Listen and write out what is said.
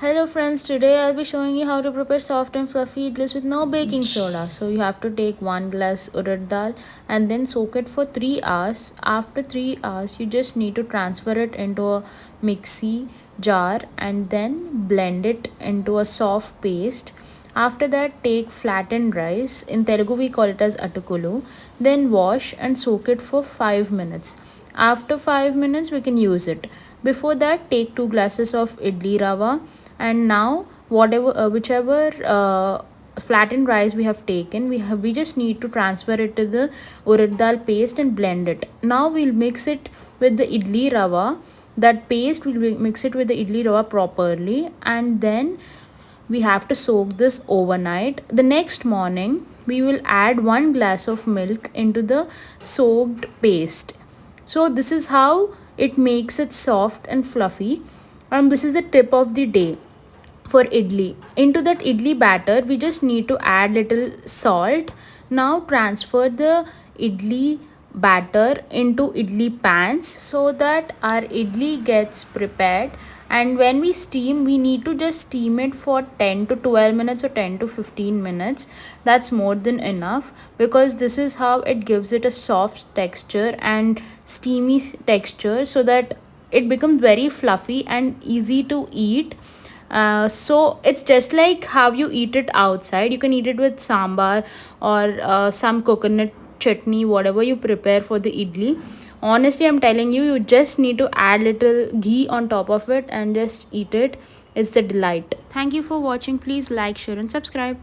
Hello friends, today I'll be showing you how to prepare soft and fluffy idlis with no baking soda. So you have to take 1 glass urad dal and then soak it for 3 hours. After 3 hours, you just need to transfer it into a mixie jar and then blend it into a soft paste. After that, take flattened rice. In Telugu, we call it as atukulu. Then wash and soak it for 5 minutes. After 5 minutes, we can use it. Before that, take 2 glasses of idli rava, and now whichever flattened rice we have taken, we just need to transfer it to the urad dal paste and blend it. Now we'll mix it with the idli rava. That paste will mix it with the idli rava properly, and then we have to soak this overnight. The next morning, we will add 1 glass of milk into the soaked paste. So, this is how it makes it soft and fluffy. And this is the tip of the day for idli. Into that idli batter, we just need to add little salt. Now transfer the idli batter into idli pans so that our idli gets prepared. And when we steam, we need to just steam it for 10 to 12 minutes or 10 to 15 minutes. That's more than enough, because this is how it gives it a soft texture and steamy texture, so that it becomes very fluffy and easy to eat. So it's just like how you eat it outside. You can eat it with sambar or some coconut chutney, whatever you prepare for the idli. Honestly, I'm telling you, you just need to add little ghee on top of it and just eat it. It's the delight. Thank you for watching. Please like, share, and subscribe.